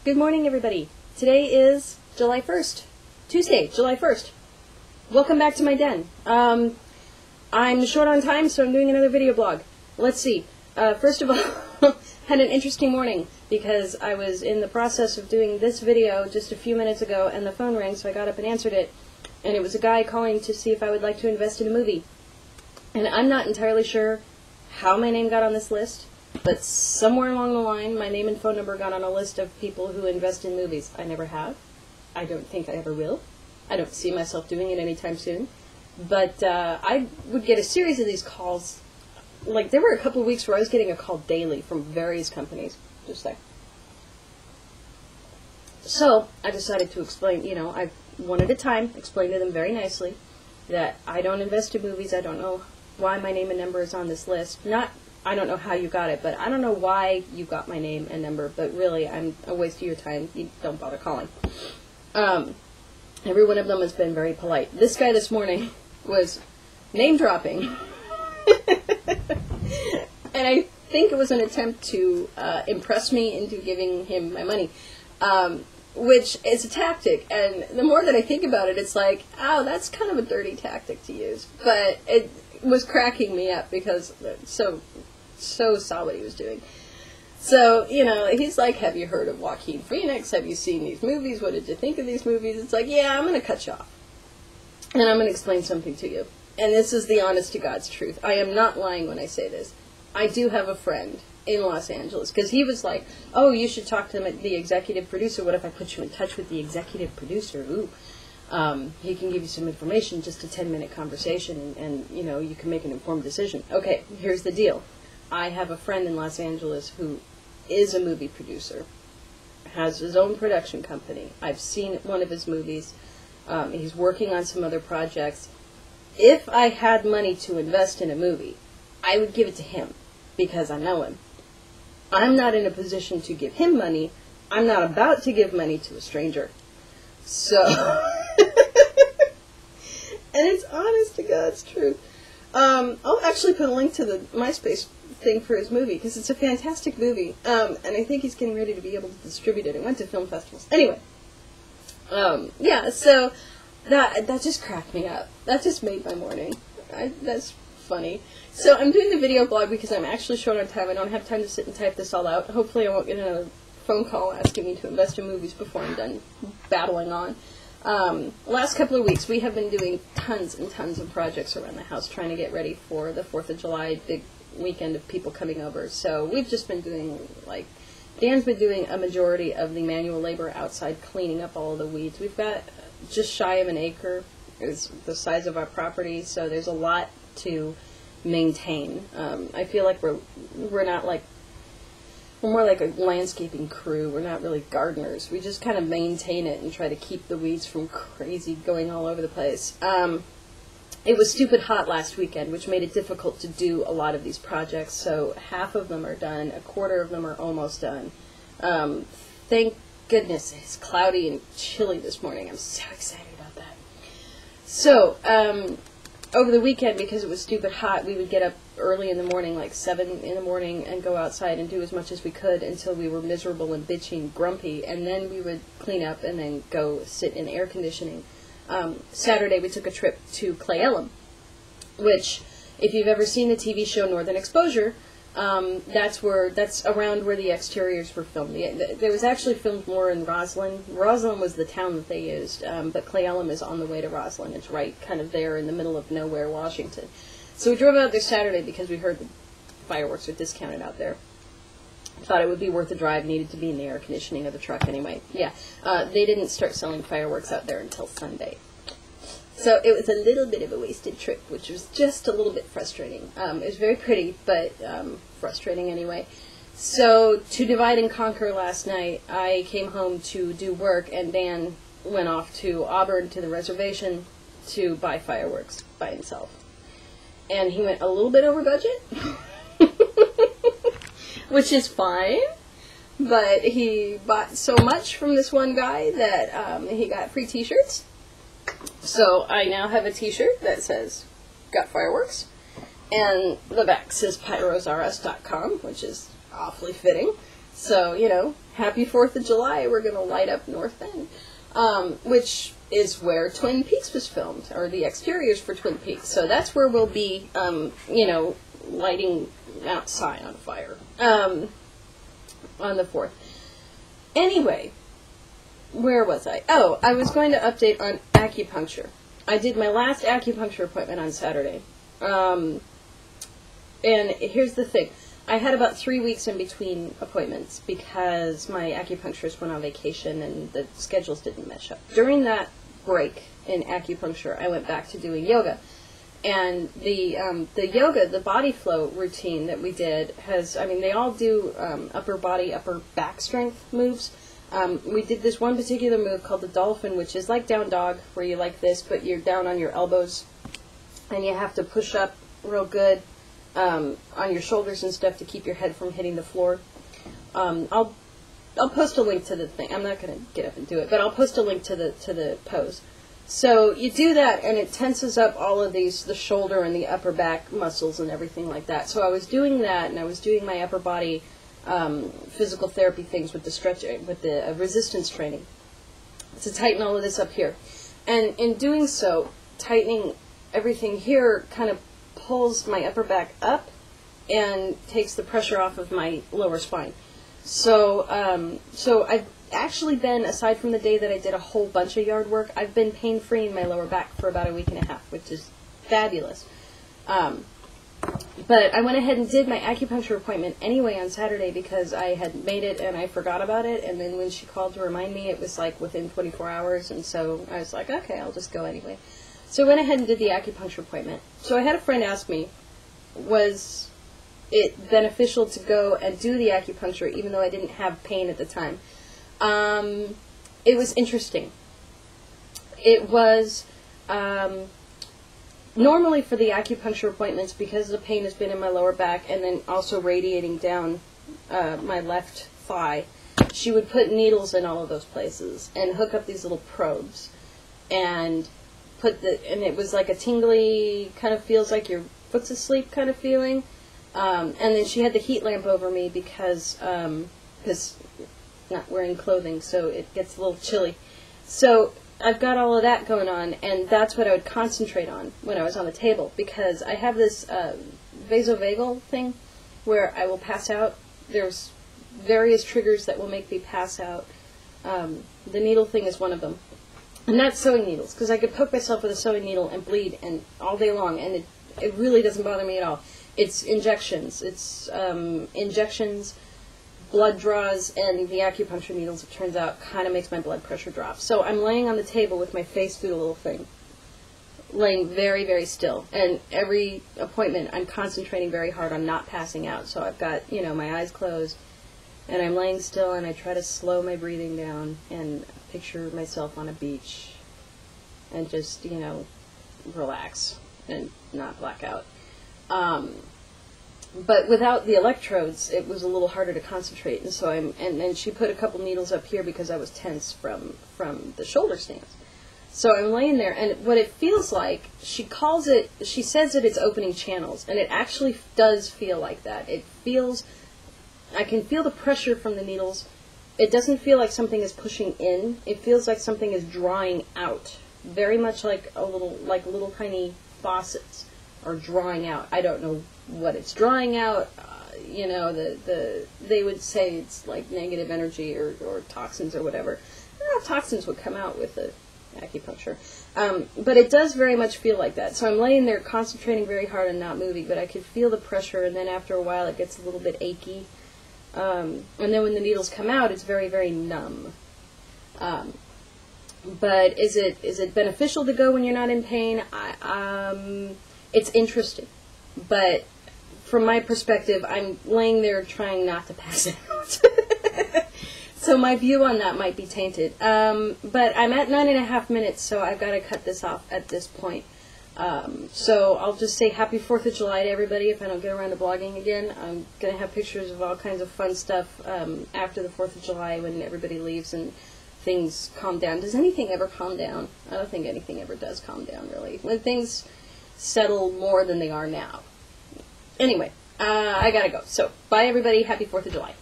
Good morning, everybody. Today is July 1st, Tuesday, July 1st. Welcome back to my den. I'm short on time, so I'm doing another video blog. Let's see. First of all, had an interesting morning because I was in the process of doing this video just a few minutes ago, and the phone rang, so I got up and answered it. And it was a guy calling to see if I would like to invest in a movie. And I'm not entirely sure how my name got on this list, but somewhere along the line, my name and phone number got on a list of people who invest in movies. I never have. I don't think I ever will. I don't see myself doing it anytime soon. But I would get a series of these calls. Like, there were a couple of weeks where I was getting a call daily from various companies. Just like. So, I decided to explain, I one at a time, explain to them very nicely that I don't invest in movies. I don't know why my name and number is on this list. I don't know how you got it, but I don't know why you got my name and number, but really, I'm a waste of your time. You don't bother calling. Every one of them has been very polite. This guy this morning was name-dropping. And I think it was an attempt to impress me into giving him my money, which is a tactic. And the more that I think about it, it's like, oh, that's kind of a dirty tactic to use. But it was cracking me up because so saw what he was doing. So, he's like, have you heard of Joaquin Phoenix? Have you seen these movies? What did you think of these movies? It's like, yeah, I'm going to cut you off. And I'm going to explain something to you. And this is the honest to God's truth. I am not lying when I say this. I do have a friend in Los Angeles, because he was like, oh, you should talk to the executive producer. What if I put you in touch with the executive producer? Ooh. He can give you some information, just a 10-minute conversation, and you can make an informed decision. Okay, here's the deal. I have a friend in Los Angeles who is a movie producer, has his own production company. I've seen one of his movies. He's working on some other projects. If I had money to invest in a movie, I would give it to him, because I know him. I'm not in a position to give him money. I'm not about to give money to a stranger. So, and it's honest to God's truth. I'll actually put a link to the MySpace thing for his movie, because it's a fantastic movie, and I think he's getting ready to be able to distribute it. It went to film festivals. Anyway, yeah, so that just cracked me up. That just made my morning. That's funny. So I'm doing the video blog because I'm actually short on time. I don't have time to sit and type this all out. Hopefully I won't get another phone call asking me to invest in movies before I'm done babbling on. Last couple of weeks, we have been doing tons and tons of projects around the house, trying to get ready for the 4th of July, big weekend of people coming over. So we've just been doing, Dan's been doing a majority of the manual labor outside, cleaning up all of the weeds. We've got just shy of an acre is the size of our property, so there's a lot to maintain. I feel like we're more like a landscaping crew. We're not really gardeners. We just kind of maintain it and try to keep the weeds from crazy going all over the place. It was stupid hot last weekend, which made it difficult to do a lot of these projects, so half of them are done, a quarter of them are almost done. Thank goodness it's cloudy and chilly this morning. I'm so excited about that. So, over the weekend, because it was stupid hot, we would get up early in the morning, like 7 in the morning, and go outside and do as much as we could until we were miserable and bitchy and grumpy, and then we would clean up and then go sit in air conditioning. Saturday we took a trip to Clay Ellum, which, if you've ever seen the TV show Northern Exposure, that's around where the exteriors were filmed. There was actually filmed more in Roslyn. Roslyn was the town that they used, but Clay Ellum is on the way to Roslyn. It's right kind of there in the middle of nowhere, Washington. So we drove out there Saturday because we heard the fireworks are discounted out there. Thought it would be worth a drive, needed to be in the air conditioning of the truck anyway. Yeah, they didn't start selling fireworks out there until Sunday. So it was a little bit of a wasted trip, which was just a little bit frustrating. It was very pretty, but frustrating anyway. So to divide and conquer last night, I came home to do work, and Dan went off to Auburn to the reservation to buy fireworks by himself. And he went a little bit over budget, which is fine, but he bought so much from this one guy that he got free t-shirts. So I now have a t-shirt that says, got fireworks, and the back says pyrosrs.com, which is awfully fitting. So, you know, happy 4th of July, we're going to light up North Bend, which is where Twin Peaks was filmed, or the exteriors for Twin Peaks. So that's where we'll be, you know, lighting Mount Si on fire on the 4th. Anyway, where was I? Oh, I was going to update on acupuncture. I did my last acupuncture appointment on Saturday. And here's the thing. I had about 3 weeks in between appointments because my acupuncturist went on vacation and the schedules didn't match up. During that break in acupuncture, I went back to doing yoga. And the yoga, the body flow routine that we did has, I mean, they all do upper body, upper back strength moves. We did this one particular move called the dolphin, which is like down dog, where you're like this, but you're down on your elbows, and you have to push up real good on your shoulders and stuff to keep your head from hitting the floor. I'll post a link to the thing. I'm not going to get up and do it, but I'll post a link to the pose. So you do that, and it tenses up all of these, the shoulder and the upper back muscles and everything like that. So I was doing that, and I was doing my upper body physical therapy things with the stretching, with the resistance training, to tighten all of this up here. And in doing so, tightening everything here kind of pulls my upper back up and takes the pressure off of my lower spine. So I've actually been, aside from the day that I did a whole bunch of yard work, I've been pain-free in my lower back for about a week and a half, which is fabulous. But I went ahead and did my acupuncture appointment anyway on Saturday because I had made it and I forgot about it, and then when she called to remind me, it was like within 24 hours, and so I was like, okay, I'll just go anyway. So I went ahead and did the acupuncture appointment. So I had a friend ask me, was it beneficial to go and do the acupuncture even though I didn't have pain at the time? It was interesting. It was, normally for the acupuncture appointments, because the pain has been in my lower back and then also radiating down my left thigh, she would put needles in all of those places and hook up these little probes and and it was like a tingly, kind of feels like your foot's asleep kind of feeling. And then she had the heat lamp over me because not wearing clothing, so it gets a little chilly. So I've got all of that going on, and that's what I would concentrate on when I was on the table, because I have this vasovagal thing where I will pass out. There's various triggers that will make me pass out. The needle thing is one of them. And not sewing needles, because I could poke myself with a sewing needle and bleed and all day long, and it really doesn't bother me at all. It's injections. It's injections, blood draws, and the acupuncture needles, it turns out, kind of makes my blood pressure drop. So I'm laying on the table with my face through the little thing, laying very, very still. And every appointment, I'm concentrating very hard on not passing out. So I've got, you know, my eyes closed, and I'm laying still, and I try to slow my breathing down and picture myself on a beach and just, you know, relax and not black out. But without the electrodes, it was a little harder to concentrate, and so and she put a couple needles up here because I was tense from the shoulder stance. So I'm laying there, and what it feels like, she says that it's opening channels, and it actually does feel like that. It feels, I can feel the pressure from the needles. It doesn't feel like something is pushing in. It feels like something is drawing out, very much like little tiny faucets are drawing out. I don't know what it's drawing out. You know, they would say it's like negative energy or toxins or whatever. I don't know if toxins would come out with the acupuncture. But it does very much feel like that. So I'm laying there concentrating very hard and not moving, but I could feel the pressure, and then after a while it gets a little bit achy. And then when the needles come out, it's very, very numb. But is it beneficial to go when you're not in pain? It's interesting. But from my perspective, I'm laying there trying not to pass out. So my view on that might be tainted. But I'm at 9.5 minutes, so I've got to cut this off at this point. So I'll just say happy 4th of July to everybody if I don't get around to blogging again. I'm going to have pictures of all kinds of fun stuff after the 4th of July when everybody leaves and things calm down. Does anything ever calm down? I don't think anything ever does calm down, really. When things settle more than they are now. Anyway, I gotta go. So, bye everybody. Happy 4th of July.